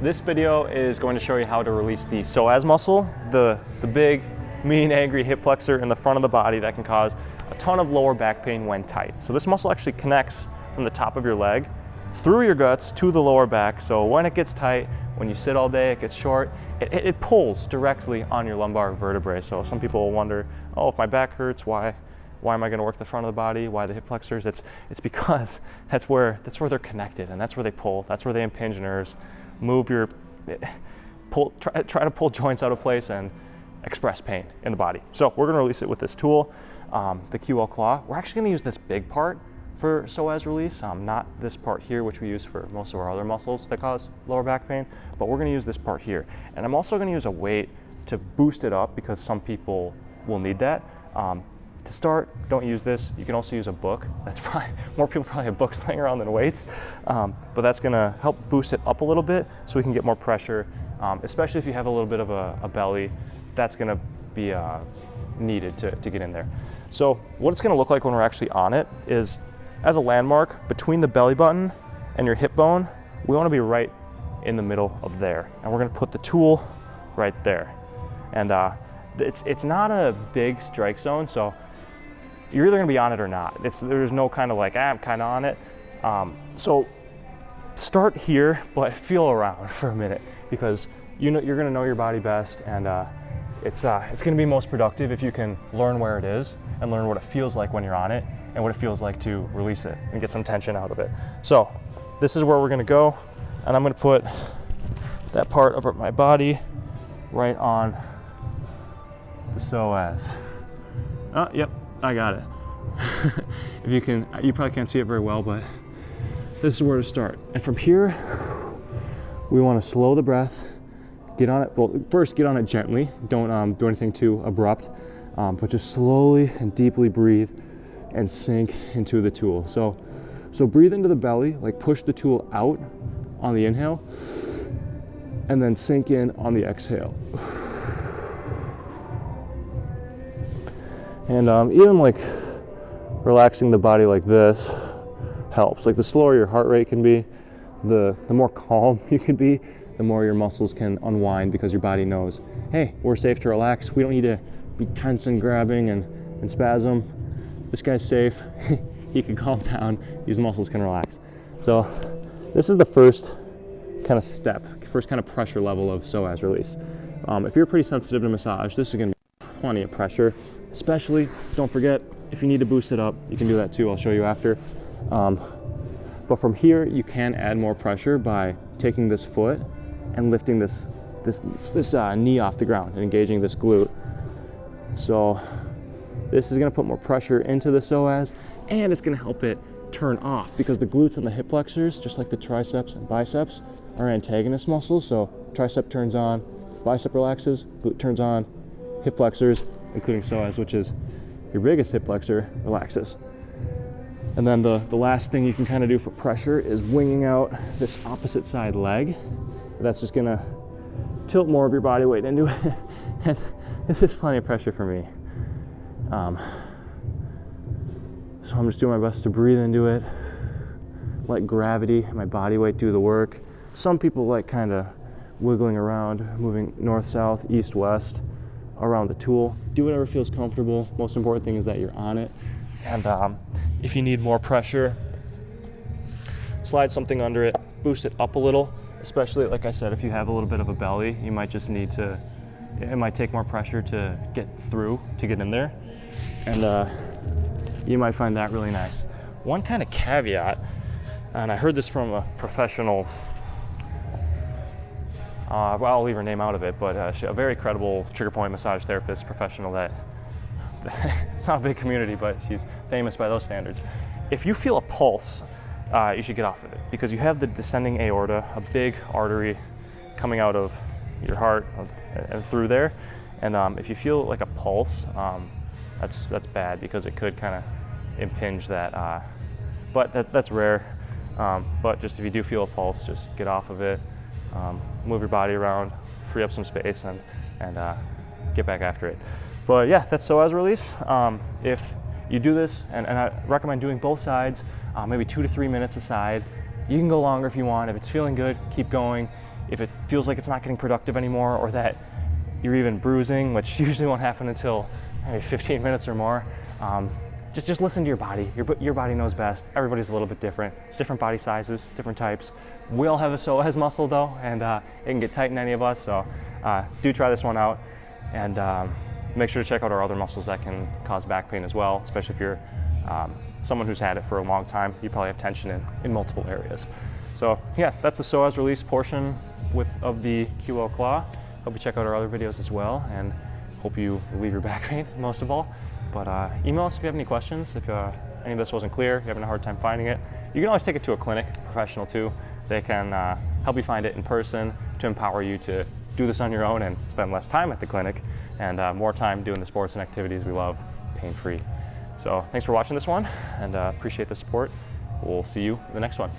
This video is going to show you how to release the psoas muscle, the big, mean, angry hip flexor in the front of the body that can cause a ton of lower back pain when tight. So this muscle actually connects from the top of your leg through your guts to the lower back. So when it gets tight, when you sit all day, it gets short, it pulls directly on your lumbar vertebrae. So some people will wonder, oh, if my back hurts, why am I going to work the front of the body? Why the hip flexors? It's because that's where they're connected, and that's where they pull. That's where they impinge nerves. Try to pull joints out of place and express pain in the body. So we're going to release it with this tool, the QL claw. We're actually going to use this big part for psoas release, not this part here, which we use for most of our other muscles that cause lower back pain, but we're going to use this part here. And I'm also going to use a weight to boost it up because some people will need that. To start, don't use this. You can also use a book. That's probably, more people probably have books laying around than weights, but that's gonna help boost it up a little bit so we can get more pressure, especially if you have a little bit of a belly. That's gonna be needed to get in there. So what it's gonna look like when we're actually on it is, as a landmark, between the belly button and your hip bone, we wanna be right in the middle of there. And we're gonna put the tool right there. And it's not a big strike zone, so you're either gonna be on it or not. There's no kind of like, I'm kind of on it. So start here, but feel around for a minute, because you're gonna know your body best, and it's gonna be most productive if you can learn where it is and learn what it feels like when you're on it and what it feels like to release it and get some tension out of it. So this is where we're gonna go, and I'm gonna put that part of my body right on the psoas. Oh, yep. I got it. If you can, you probably can't see it very well, but this is where to start. And from here, we want to slow the breath, get on it. Well, first get on it gently. Don't do anything too abrupt, but just slowly and deeply breathe and sink into the tool. So breathe into the belly, like push the tool out on the inhale, and then sink in on the exhale. And even like relaxing the body like this helps. Like the slower your heart rate can be, the more calm you can be, the more your muscles can unwind, because your body knows, hey, we're safe to relax. We don't need to be tense and grabbing and spasm. This guy's safe. He can calm down. These muscles can relax. So this is the first kind of step, first kind of pressure level of psoas release. If you're pretty sensitive to massage, this is going to be plenty of pressure. Especially, don't forget, if you need to boost it up, you can do that too. I'll show you after. But from here, you can add more pressure by taking this foot and lifting this knee off the ground and engaging this glute. So this is going to put more pressure into the psoas, and it's going to help it turn off, because the glutes and the hip flexors, just like the triceps and biceps, are antagonist muscles. So tricep turns on, bicep relaxes, glute turns on, hip flexors, including psoas, which is your biggest hip flexor, relaxes. And then the last thing you can kind of do for pressure is winging out this opposite side leg. That's just gonna tilt more of your body weight into it. And this is plenty of pressure for me. So I'm just doing my best to breathe into it, let gravity, my body weight do the work. Some people like kind of wiggling around, moving north, south, east, west, around the tool. Do whatever feels comfortable. Most important thing is that you're on it. And if you need more pressure, slide something under it, boost it up a little, especially, like I said, if you have a little bit of a belly, you might just need to, it might take more pressure to get through, to get in there. And you might find that really nice. One kind of caveat, and I heard this from a professional, well, I'll leave her name out of it, but a very credible trigger point massage therapist professional that, it's not a big community, but she's famous by those standards. If you feel a pulse, you should get off of it, because you have the descending aorta, a big artery coming out of your heart and through there. And if you feel like a pulse, that's bad, because it could kind of impinge that, but that's rare. But just if you do feel a pulse, just get off of it. Move your body around, free up some space, and get back after it. But yeah, that's psoas release. If you do this, and I recommend doing both sides, maybe 2 to 3 minutes a side. You can go longer if you want. If it's feeling good, keep going. if it feels like it's not getting productive anymore, or that you're even bruising, which usually won't happen until maybe 15 minutes or more, just listen to your body. Your body knows best. Everybody's a little bit different. It's different body sizes, different types. We all have a psoas muscle though, and it can get tight in any of us, so do try this one out, and make sure to check out our other muscles that can cause back pain as well, especially if you're someone who's had it for a long time. You probably have tension in multiple areas. So yeah, that's the Soas release portion of the QL claw. Hope you check out our other videos as well, and hope you relieve your back pain most of all. But email us if you have any questions, if any of this wasn't clear, if you're having a hard time finding it. You can always take it to a clinic, professional too. They can help you find it in person to empower you to do this on your own and spend less time at the clinic and more time doing the sports and activities we love, pain-free. So thanks for watching this one, and appreciate the support. We'll see you in the next one.